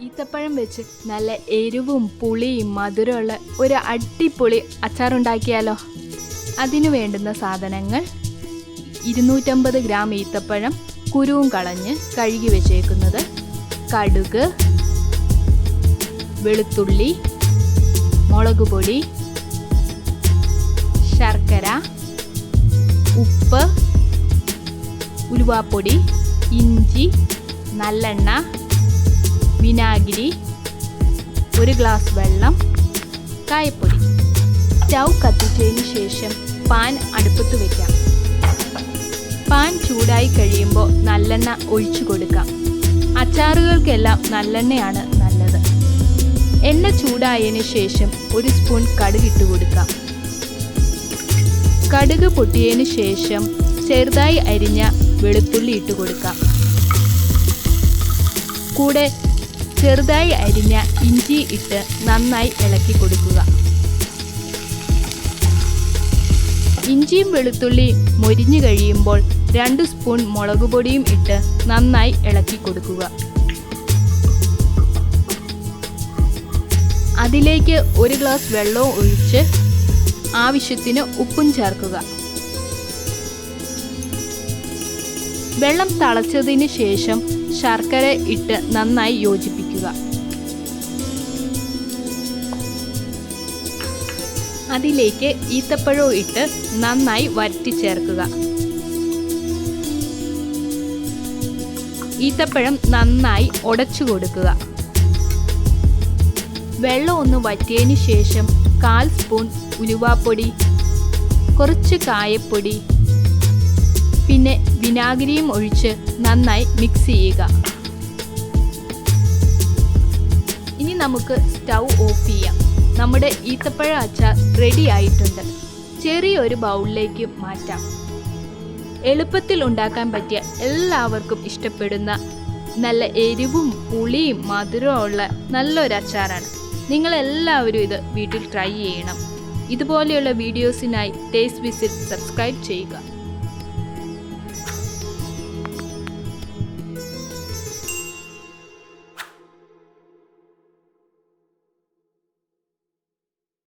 ഈത്തപ്പഴം വെച്ച് നല്ല എരിവും പുളിയും മധുരമുള്ള ഒരു അടിപൊളി അച്ചാറുണ്ടാക്കിയാലോ. അതിനു വേണ്ടുന്ന സാധനങ്ങൾ: 250 ഗ്രാം ഈത്തപ്പഴം കുരുവും കളഞ്ഞ് കഴുകി വെച്ചേക്കുന്നത്, കടുക്, വെളുത്തുള്ളി, മുളക് പൊടി, ശർക്കര, ഉപ്പ്, ഉലുവാപ്പൊടി, ഇഞ്ചി, നല്ലെണ്ണ, വിനാഗിരി, 1 ഗ്ലാസ് വെള്ളം, കായപ്പൊടി. സ്റ്റൗ കത്തിച്ചതിന് ശേഷം പാൻ അടുപ്പത്ത് വയ്ക്കാം. പാൻ ചൂടായി കഴിയുമ്പോൾ നല്ലെണ്ണ ഒഴിച്ചു കൊടുക്കാം. അച്ചാറുകൾക്കെല്ലാം നല്ലെണ്ണയാണ് നല്ലത്. എണ്ണ ചൂടായതിന് ശേഷം 1 സ്പൂൺ കടുക് ഇട്ട് കൊടുക്കാം. കടുക് പൊട്ടിയതിന് ശേഷം ചെറുതായി അരിഞ്ഞ വെളുത്തുള്ളി ഇട്ട് കൊടുക്കാം. കൂടെ ചെറുതായി അരിഞ്ഞ ഇഞ്ചി ഇട്ട് നന്നായി ഇളക്കി കൊടുക്കുക. ഇഞ്ചിയും വെളുത്തുള്ളിയും മൊരിഞ്ഞു കഴിയുമ്പോൾ 2 സ്പൂൺ മുളക് പൊടിയും ഇട്ട് നന്നായി ഇളക്കി കൊടുക്കുക. അതിലേക്ക് 1 ഗ്ലാസ് വെള്ളവും ഒഴിച്ച് ആവശ്യത്തിന് ഉപ്പും ചേർക്കുക. വെള്ളം തിളച്ചതിന് ശേഷം ശർക്കര ഇട്ട് നന്നായി യോജിപ്പിക്കുക. അതിലേക്ക് ഈത്തപ്പഴവും ഇട്ട് നന്നായി വരട്ടി ചേർക്കുക. ഈത്തപ്പഴം നന്നായി ഉടച്ചു കൊടുക്കുക. വെള്ളം ഒന്ന് വറ്റിയതിന് ശേഷം 1/4 സ്പൂൺ ഉലുവാപ്പൊടി, കുറച്ച് കായപ്പൊടി, പിന്നെ വിനാഗിരിയും ഒഴിച്ച് നന്നായി മിക്സ് ചെയ്യുക. ഇനി നമുക്ക് സ്റ്റൗ ഓഫ് ചെയ്യാം. നമ്മുടെ ഈത്തപ്പഴ അച്ചാർ റെഡി ആയിട്ടുണ്ട്. ചെറിയൊരു ബൗളിലേക്ക് മാറ്റാം. എളുപ്പത്തിൽ ഉണ്ടാക്കാൻ പറ്റിയ, എല്ലാവർക്കും ഇഷ്ടപ്പെടുന്ന നല്ല എരിവും പുളിയും മധുരമുള്ള നല്ലൊരു അച്ചാറാണ്. നിങ്ങളെല്ലാവരും ഇത് വീട്ടിൽ ട്രൈ ചെയ്യണം. ഇതുപോലെയുള്ള വീഡിയോസിനായി ടേസ്റ്റ് വിസിറ്റ് സബ്സ്ക്രൈബ് ചെയ്യുക.